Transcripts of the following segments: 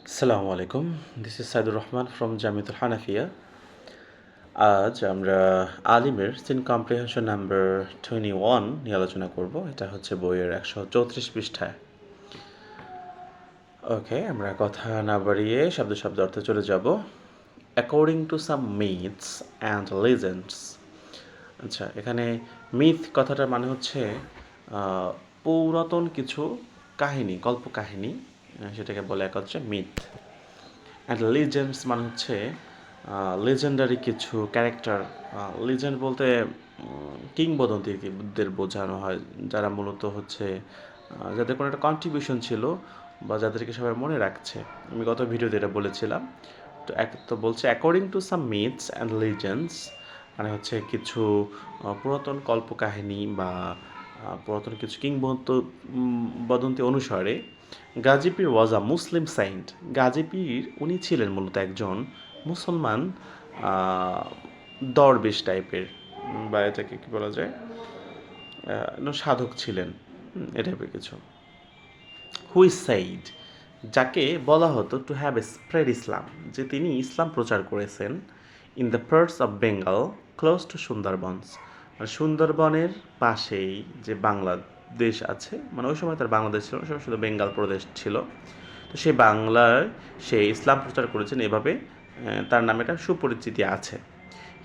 আসসালামু আলাইকুম, this is Saidur Rahman from Jamiatul Hanafiya. আজ আমরা আলিমের সিন কম্প্রিহেনশন নাম্বার 21 নিয়ে আলোচনা করব। এটা হচ্ছে বইয়ের 134 পৃষ্ঠায়। ওকে, আমরা কথা না বাড়িয়ে শব্দ শব্দ অর্থে চলে যাব। According to some myths and legends. আচ্ছা, এখানে মিথ কথাটার মানে হচ্ছে পুরাতন কিছু কাহিনী, কল্পকাহিনী, সেটাকে বলে এক হচ্ছে মিথ। অ্যান্ড লিজেন্ডস মানে হচ্ছে লেজেন্ডারি কিছু ক্যারেক্টার। লিজেন্ড বলতে কিংবদন্তিদের বোঝানো হয়, যারা মূলত হচ্ছে যাদের কোনো একটা কন্ট্রিবিউশন ছিল বা যাদেরকে সবাই মনে রাখছে। আমি গত ভিডিওতে এটা বলেছিলাম। তো বলছে according to some myths and legends মানে হচ্ছে কিছু পুরাতন কল্পকাহিনী বা পুরাতন কিছু কিংবদন্তি অনুসারে গাজী পীর ওয়াজ আ মুসলিম সাইন্ট। গাজী পীর উনি ছিলেন মূলত একজন মুসলমান দরবেশ টাইপের, বা এটাকে কী বলা যায়, সাধক ছিলেন, এ টাইপের কিছু। হুই সাইড, যাকে বলা হতো টু হ্যাভ স্প্রেড ইসলাম, যে তিনি ইসলাম প্রচার করেছেন in the parts of Bengal close two Sundarbans, মানে সুন্দরবনের পাশেই যে বাংলাদেশ আছে, মানে ওই সময় তার বাংলাদেশ ছিল, ওই সময় শুধু বেঙ্গল প্রদেশ ছিল। তো সেই বাংলায় সে ইসলাম প্রচার করেছেন, এভাবে তার নামে একটা সুপরিচিতি আছে।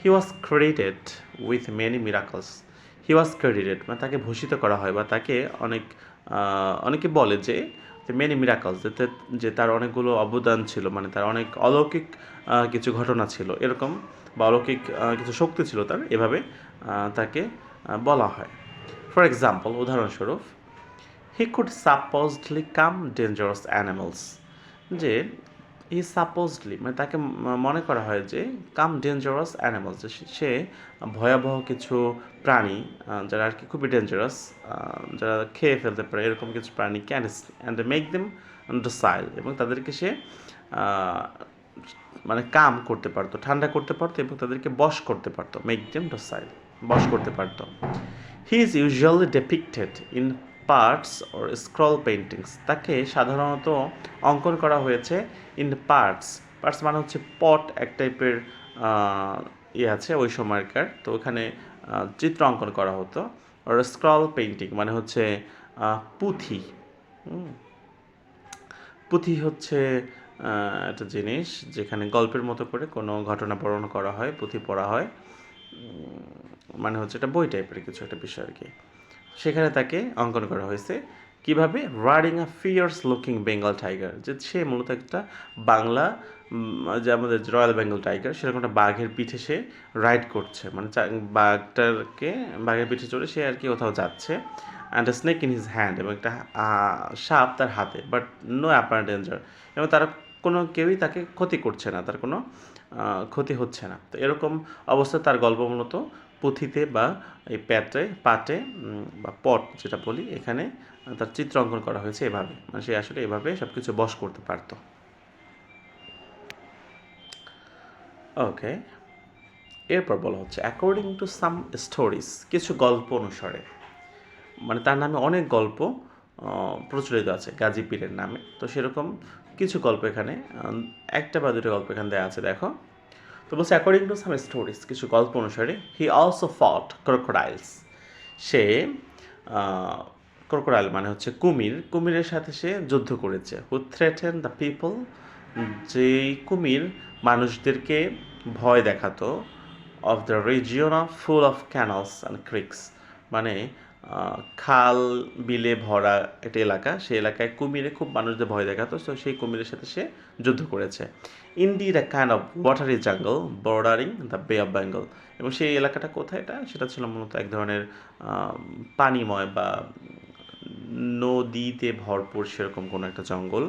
He was credited with many miracles. He was credited মানে তাকে ভূষিত করা হয় বা তাকে অনেকে বলে যে মেনি মিরাকলস, যে তার অনেকগুলো অবদান ছিল, মানে তার অনেক অলৌকিক কিছু ঘটনা ছিল এরকম, বা অলৌকিক কিছু শক্তি ছিল তার, এভাবে তাকে বলা হয়। ফর এক্সাম্পল, উদাহরণস্বরূপ, he could supposedly calm dangerous animals, যে হি সাপোজডলি মানে তাকে মনে করা হয় যে কাম ডেঞ্জারাস অ্যানিমালস, সে ভয়াবহ কিছু প্রাণী, যারা আর কি খুবই ডেঞ্জারাস, যারা খেয়ে ফেলতে পারে, এরকম কিছু প্রাণী ক্যান অ্যান্ড মেক দেম ডোসাইল, এবং তাদেরকে সে মানে কাম করতে পারতো, ঠান্ডা করতে পারতো, এবং তাদেরকে বশ করতে পারতো, মেক দেম ডোসাইল, বশ করতে পারতো। He is usually depicted in parts or scroll paintings, তাকে সাধারণত অঙ্কন করা হয়েছে ইন পার্টস। পার্টস মানে হচ্ছে পট এক টাইপের ইয়ে আছে ওই সময়কার, তো ওখানে চিত্র অঙ্কন করা হতো। আর স্ক্রল পেন্টিং মানে হচ্ছে পুঁথি। পুঁথি হচ্ছে একটা জিনিস যেখানে গল্পের মতো করে কোনো ঘটনা বর্ণনা করা হয়, পুঁথি পড়া হয়, মানে হচ্ছে এটা বই টাইপের কিছু একটা বিষয় আর কি। সেখানে তাকে অঙ্কন করা হয়েছে কিভাবে, riding a fierce looking Bengal tiger, যে সে মূলত একটা বাংলা যে আমাদের রয়্যাল বেঙ্গল টাইগার, সেরকম একটা বাঘের পিঠে সে রাইড করছে, মানে বাঘের পিঠে চড়ে সে আর কি কোথাও যাচ্ছে। And snake in his hand, এবং একটা সাপ তার হাতে, বাট নো অ্যাপারেন্ট ডেঞ্জার, এবং তারা কেউই তাকে ক্ষতি করছে না, তার কোনো ক্ষতি হচ্ছে না। তো এরকম অবস্থা তার গল্প মূলত পুঁথিতে বা এই পাটে বা পট যেটা বলি, এখানে তার চিত্র অঙ্কন করা হয়েছে এভাবে, মানে সে আসলে এভাবে সব কিছু বশ করতে পারত। ওকে, এরপর বলা হচ্ছে অ্যাকর্ডিং টু সাম স্টোরিজ, কিছু গল্প অনুসারে, মানে তার নামে অনেক গল্প প্রচলিত আছে গাজী পীরের নামে, তো সেরকম কিছু গল্প এখানে, একটা বা দুটো গল্প এখানে দেওয়া আছে, দেখো। তো বলছে অ্যাকর্ডিং টু সাম স্টোরিজ, কিছু গল্প অনুসারে, হি অলসো ফট ক্রোকোডাইলস, সে ক্রোকোডাইল মানে হচ্ছে কুমিরের সাথে সে যুদ্ধ করেছে। হু থ্রেটেন দ্য পিপল, যেই কুমির মানুষদেরকে ভয় দেখাতো, of the region of full of canals and creeks, মানে খাল বিলে ভরা একটা এলাকা, সেই এলাকায় কুমিরে খুব মানুষদের ভয় দেখাতো, তো সেই কুমিরের সাথে সে যুদ্ধ করেছে। Indeed a kind of watery jungle bordering the বে অফ বেঙ্গল, এবং সেই এলাকাটা কোথায়, সেটা ছিল মূলত এক ধরনের পানিময় বা নদীতে ভরপুর সেরকম কোনো একটা জঙ্গল,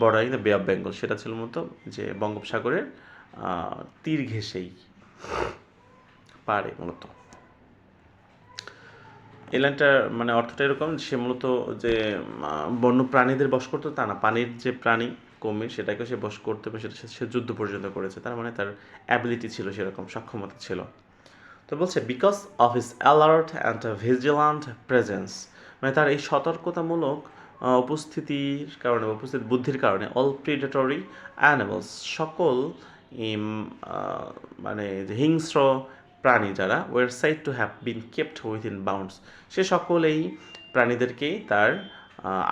বর্ডারিং দ্য বে অফ বেঙ্গল, সেটা ছিল মূলত যে বঙ্গোপসাগরের তীর ঘেঁষেই পারে মূলত। এই লাইনটার মানে অর্থটা এরকম, সে মূলত যে বন্য প্রাণীদের বশ করতো তা না, পানির যে প্রাণী কুমির সেটাকে সে বশ করতে পারে, সেটা সে যুদ্ধ পর্যন্ত করেছে, তার মানে তার অ্যাবিলিটি ছিল, সেরকম সক্ষমতা ছিল। তো বলছে because of his alert and vigilant presence, মানে তার এই সতর্কতামূলক উপস্থিতির কারণে উপস্থিত বুদ্ধির কারণে অল প্রিডেটরি অ্যানিমালস সকল ইম, মানে যে হিংস্র প্রাণী যারা were said to have been kept within bounds সে সকলেই প্রাণীদেরকেই তার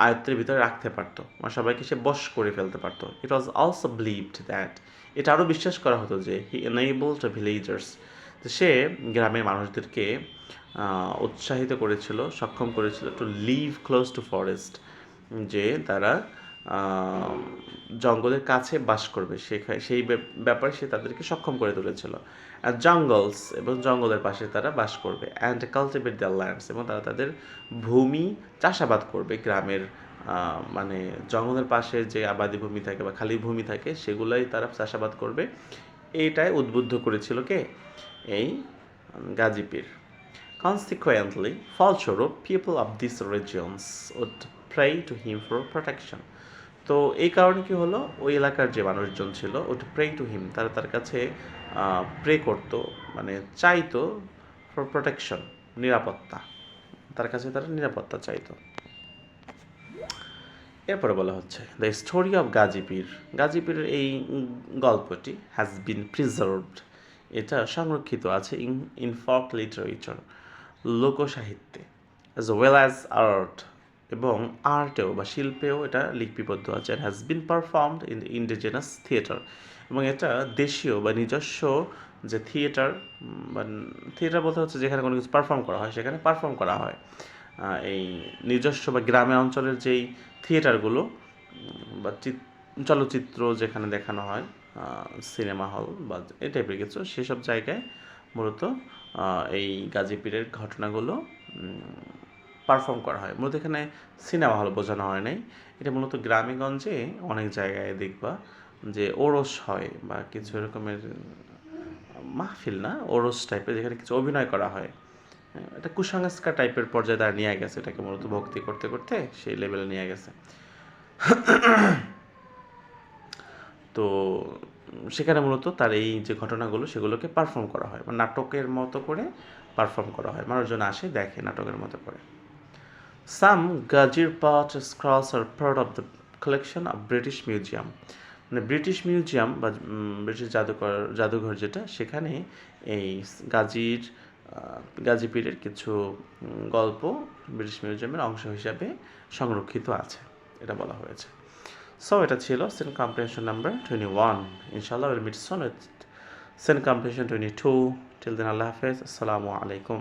আয়ত্তের ভিতরে রাখতে পারতো মানে সবাইকে সে বশ করে ফেলতে পারতো ইট ওয়াজ অলসো বিলিভড দ্যাট এটা আরও বিশ্বাস করা হতো যে হি এনেবলড ভিলেজার্স সে গ্রামের মানুষদেরকে উৎসাহিত করেছিল সক্ষম করেছিল to live close to forest যে তারা জঙ্গলের কাছে বাস করবে সেই ব্যাপারে সে তাদেরকে সক্ষম করে তুলেছিল আর জঙ্গলস এবং জঙ্গলের পাশে তারা বাস করবে অ্যান্ড কালটিভেট দ্য ল্যান্ডস এবং তারা তাদের ভূমি চাষাবাদ করবে গ্রামের মানে জঙ্গলের পাশে যে আবাদি ভূমি থাকে বা খালি ভূমি থাকে সেগুলোই তারা চাষাবাদ করবে এইটাই উদ্বুদ্ধ করেছিল কে এই গাজীপীর Consequently, ফলস্বরূপ people of these regions would pray to him for protection. তো এই কারণে কি হলো ওই এলাকার যে মানুষজন ছিল ওটা প্রে টু হিম তারা তার কাছে প্রে করতো মানে চাইতো ফর প্রোটেকশন নিরাপত্তা তার কাছে তারা নিরাপত্তা চাইতো এরপরে বলা হচ্ছে দ্য স্টোরি অফ গাজীপীর গাজীপীরের এই গল্পটি হ্যাজ বিন প্রিজার্ভড এটা সংরক্ষিত আছে ইন ফক লিটারেচার লোকসাহিত্যে অ্যাজ ওয়েল অ্যাজ আর্ট এবং আর্টেও বা শিল্পেও এটা লিপিবদ্ধ আছে has been performed in indigenous theatre এবং এটা দেশীয় বা নিজস্ব যে থিয়েটার বা থিয়েটার বলতে হচ্ছে যেখানে কোনো কিছু পারফর্ম করা হয় সেখানে পারফর্ম করা হয় এই নিজস্ব বা গ্রামে অঞ্চলের যেই থিয়েটারগুলো বা চলচ্চিত্র যেখানে দেখানো হয় সিনেমা হল বা এই টাইপের কিছু সেসব জায়গায় মূলত এই গাজীপীরের ঘটনাগুলো পারফর্ম করা হয় মূলত এখানে সিনেমা হল বোঝানো হয় নাই এটা মূলত গ্রামেগঞ্জে অনেক জায়গায় দেখবা যে ওরস হয় বা কিছু এরকমের মাহফিল না ওরস টাইপের যেখানে কিছু অভিনয় করা হয় এটা কুসংস্কার টাইপের পর্যায়ে তারা নিয়ে গেছে এটাকে মূলত ভক্তি করতে করতে সেই লেভেলে নিয়ে গেছে তো সেখানে মূলত তার এই যে ঘটনাগুলো সেগুলোকে পারফর্ম করা হয় বা নাটকের মতো করে পারফর্ম করা হয় মানুষজন আসে দেখে নাটকের মতো করে some Gazirpat scrolls are part of the collection of British Museum মানে ব্রিটিশ মিউজিয়াম বা ব্রিটিশ জাদুঘর যেটা সেখানে এই গাজীপীরের কিছু গল্প ব্রিটিশ মিউজিয়ামের অংশ হিসাবে সংরক্ষিত আছে এটা বলা হয়েছে সো এটা ছিল সেন কম্প্রিহেনশন নাম্বার 21 ইনশাআল্লাহ উইল মিট সুন উইথ সেন কম্প্রিহেনশন 22 টিল দেন আল্লাহ হাফেজ আসসালামু আলাইকুম